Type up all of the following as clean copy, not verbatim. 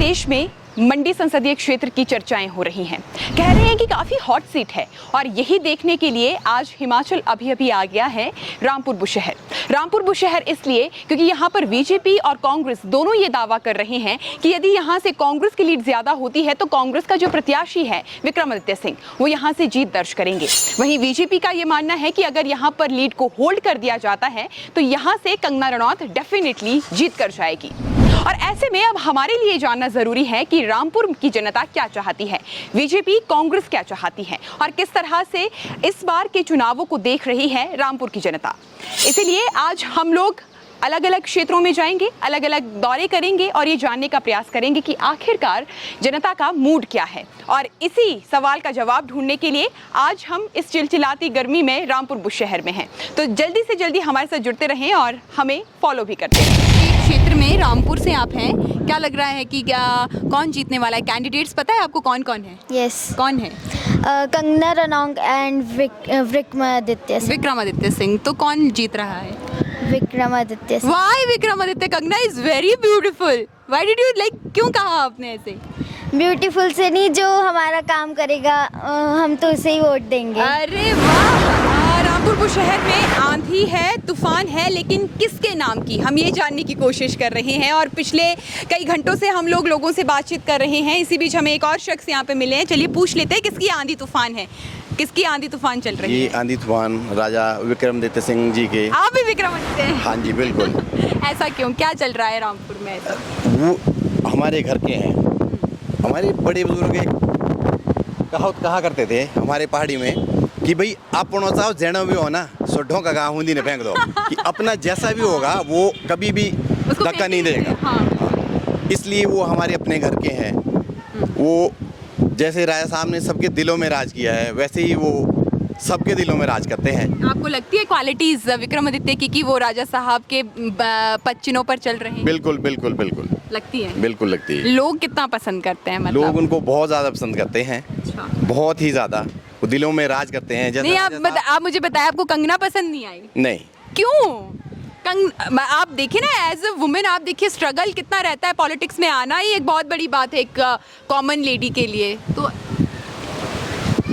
देश में मंडी संसदीय क्षेत्र की चर्चाएं हो रही हैं। कह रहे हैं कि काफ़ी हॉट सीट है और यही देखने के लिए आज हिमाचल अभी आ गया है रामपुर बुशहर। रामपुर बुशहर इसलिए क्योंकि यहाँ पर बीजेपी और कांग्रेस दोनों ये दावा कर रहे हैं कि यदि यहाँ से कांग्रेस की लीड ज़्यादा होती है तो कांग्रेस का जो प्रत्याशी है विक्रमादित्य सिंह वो यहाँ से जीत दर्ज करेंगे। वहीं बीजेपी का ये मानना है कि अगर यहाँ पर लीड को होल्ड कर दिया जाता है तो यहाँ से कंगना रनौत डेफिनेटली जीत कर जाएगी। और ऐसे में अब हमारे लिए जानना जरूरी है कि रामपुर की जनता क्या चाहती है, बीजेपी कांग्रेस क्या चाहती है और किस तरह से इस बार के चुनावों को देख रही है रामपुर की जनता। इसीलिए आज हम लोग अलग अलग क्षेत्रों में जाएंगे, अलग अलग दौरे करेंगे और ये जानने का प्रयास करेंगे कि आखिरकार जनता का मूड क्या है। और इसी सवाल का जवाब ढूंढने के लिए आज हम इस चिलचिलाती गर्मी में रामपुर बुशहर में हैं। तो जल्दी से जल्दी हमारे साथ जुड़ते रहें और हमें फॉलो भी करते रहें। क्षेत्र में रामपुर से आप हैं, क्या लग रहा है कि क्या कौन जीतने वाला है? कैंडिडेट्स पता है आपको कौन कौन है? यस, कौन है? कंगना रनौत एंड विक्रमादित्य सिंह। विक्रमादित्य सिंह। तो कौन जीत रहा है? Vikramaditya Singh. Why Vikramaditya? Kangana is very beautiful. Why did you like? क्यों कहा आपने ऐसे? ब्यूटीफुल से नहीं, जो हमारा काम करेगा हम तो उसे ही वोट देंगे। अरे वाह! रामपुर बुशहर में आंधी है, तूफान है, लेकिन किसके नाम की, हम ये जानने की कोशिश कर रहे हैं। और पिछले कई घंटों से हम लोगों से बातचीत कर रहे हैं। इसी बीच हमें एक और शख्स यहाँ पे मिले हैं। चलिए पूछ लेते हैं किसकी आंधी तूफान है, किसकी आंधी तूफान चल रही है? ये आंधी तूफान राजा विक्रमादित्य सिंह जी के। आप भी विक्रमादित्य हैं? हाँ जी बिल्कुल। ऐसा क्यों, क्या चल रहा है रामपुर में ऐसा? वो हमारे घर के हैं। हमारे बड़े बुजुर्ग कहा करते थे हमारे पहाड़ी में कि भाई अपनो चाहो जैनो भी हो ना सोढ़ों का गाँव हुंदी ने फेंक दो कि अपना जैसा भी होगा वो कभी भी धक्का नहीं देगा। हाँ। इसलिए वो हमारे अपने घर के हैं। वो जैसे राजा साहब ने सबके दिलों में राज किया है वैसे ही वो सबके दिलों में राज करते हैं। आपको लगती है क्वालिटीज विक्रमादित्य की कि वो राजा साहब के पच्चिनों पर चल रहे हैं? बिल्कुल बिल्कुल बिल्कुल लगती है। बिल्कुल लगती है। लोग कितना पसंद करते हैं? मतलब लोग उनको बहुत ज़्यादा पसंद करते हैं। अच्छा। बहुत ही ज़्यादा वो दिलों में राज करते हैं। नहीं, आप मुझे बताएं, आपको कंगना पसंद नहीं आई? नहीं। क्यों? आप देखिए ना, एज अ वुमेन आप देखिए स्ट्रगल कितना रहता है, पॉलिटिक्स में आना ही एक बहुत बड़ी बात है एक कॉमन लेडी के लिए। तो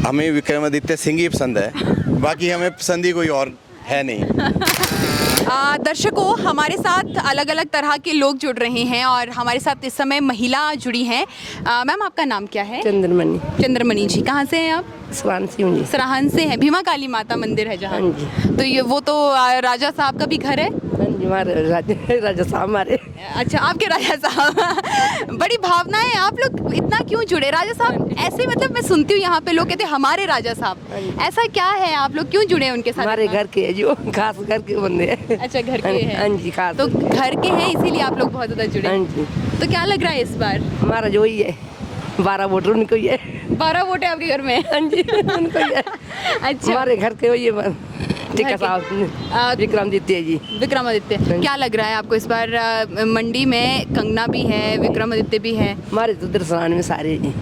हमें विक्रमादित्य सिंह ही पसंद है, बाकी हमें पसंद ही कोई और है नहीं। दर्शकों, हमारे साथ अलग अलग तरह के लोग जुड़ रहे हैं और हमारे साथ इस समय महिला जुड़ी हैं। मैम, आपका नाम क्या है? चंद्रमणि। चंद्रमणि जी, कहाँ से हैं आप? सराहन से हूँ जी। सराहन से हैं। भीमा काली माता मंदिर है जहाँ। हाँ जी। तो ये वो तो राजा साहब का भी घर है? हाँ जी, हमारे राजा साहब हमारे। अच्छा, आपके राजा साहब। बड़ी भावना है। आप लोग इतना क्यों जुड़े राजा साहब? ऐसे मतलब मैं सुनती हूँ यहाँ पे लोग कहते हैं हमारे राजा साहब। ऐसा क्या है, आप लोग क्यों जुड़े उनके साथ? हमारे घर के है जो, खास घर के बंदे हैं। अच्छा, घर के हैं। हाँ जी, खास। तो घर के हैं इसीलिए आप लोग बहुत ज्यादा जुड़े। हाँ जी। तो क्या लग रहा है इस बार? हमारा जो ही है 12 वोट उनको ही है। 12 वोट है आपके घर में? हाँ जी, उनको ही है। अच्छा, हमारे घर के वही है ठीक है साहब, विक्रमादित्य जी। विक्रमादित्य। क्या लग रहा है आपको इस बार मंडी में? कंगना भी है, विक्रमादित्य भी है। हमारे तो उधर सराहन में सारे जी।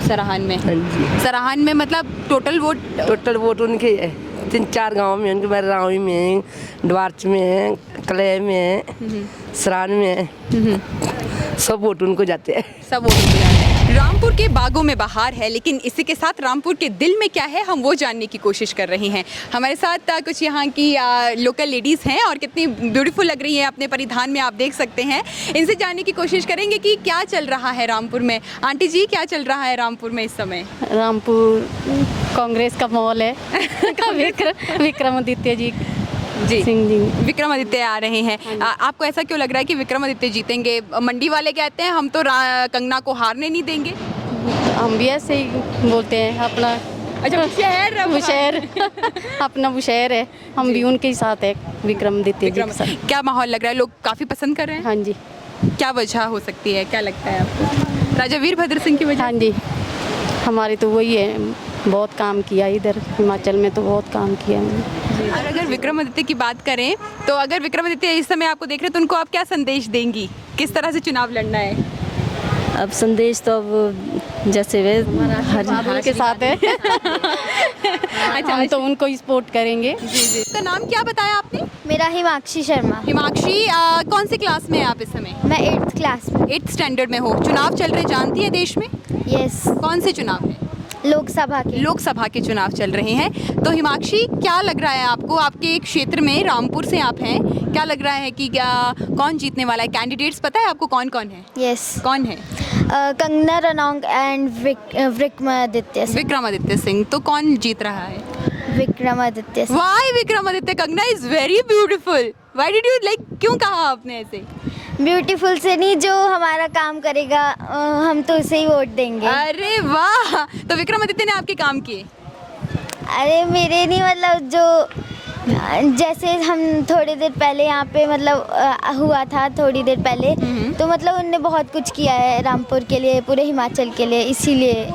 सराहन में? हाँ जी। सराहन में मतलब टोटल वोट उनके है। 3-4 गाँव में उनके, रावी में, डवार्च में, कलह में, सराहन में, सब वोट उनको जाते हैं। सब वोट उनको जाते हैं। रामपुर के बागों में बहार है, लेकिन इसी के साथ रामपुर के दिल में क्या है हम वो जानने की कोशिश कर रहे हैं। हमारे साथ कुछ यहाँ की लोकल लेडीज़ हैं और कितनी ब्यूटीफुल लग रही है अपने परिधान में, आप देख सकते हैं। इनसे जानने की कोशिश करेंगे कि क्या चल रहा है रामपुर में। आंटी जी, क्या चल रहा है रामपुर में इस समय? रामपुर कांग्रेस का माहौल है। विक्रमादित्य जी सिंह जी। विक्रमादित्य आ रहे हैं। आपको ऐसा क्यों लग रहा है कि विक्रमादित्य जीतेंगे? मंडी वाले कहते हैं हम तो कंगना को हारने नहीं देंगे। हम भी ऐसे ही बोलते हैं अपना। अच्छा, बुशहर अपना बुशहर है, हम भी उनके ही साथ है, विक्रमादित्य जी के साथ। क्या माहौल लग रहा है, लोग काफ़ी पसंद कर रहे हैं? हाँ जी। क्या वजह हो सकती है, क्या लगता है आपको? राजा वीरभद्र सिंह की वजह? हाँ जी, हमारे तो वही है, बहुत काम किया इधर हिमाचल में, तो बहुत काम किया मैंने। और अगर विक्रमादित्य की बात करें तो अगर विक्रमादित्य इस समय आपको देख रहे हैं तो उनको आप क्या संदेश देंगी? किस तरह से चुनाव लड़ना है? अब संदेश तो अब जैसे वे हर के साथ है अच्छा हम तो उनको ही सपोर्ट करेंगे। का नाम क्या बताया आपने? मेरा हिमाक्षी शर्मा। हिमाक्षी, कौन सी क्लास में है आप इस समय? मैं 8th क्लास में। 8th स्टैंडर्ड में हो। चुनाव चल रहे, जानती है देश में? यस, कौन से चुनाव है? लोकसभा के। लोकसभा के चुनाव चल रहे हैं। तो हिमाक्षी, क्या लग रहा है आपको, आपके क्षेत्र में, रामपुर से आप हैं, क्या लग रहा है कि कौन जीतने वाला है? कैंडिडेट्स पता है आपको कौन कौन है? यस, कौन है? कंगना रनौत एंड विक्रमादित्य सिंह। विक्रमादित्य सिंह। तो कौन जीत रहा है? Vikramaditya Singh. Why Vikramaditya? Kangana is very beautiful. Why did you like, क्यों कहा आपने ऐसे? ब्यूटीफुल से नहीं, जो हमारा काम करेगा हम तो उसे ही वोट देंगे। अरे वाह, तो विक्रमादित्य ने आपके काम किए? अरे मेरे नहीं, मतलब जो जैसे हम थोड़ी देर पहले यहाँ पे मतलब हुआ था थोड़ी देर पहले, तो मतलब उनने बहुत कुछ किया है रामपुर के लिए, पूरे हिमाचल के लिए, इसीलिए।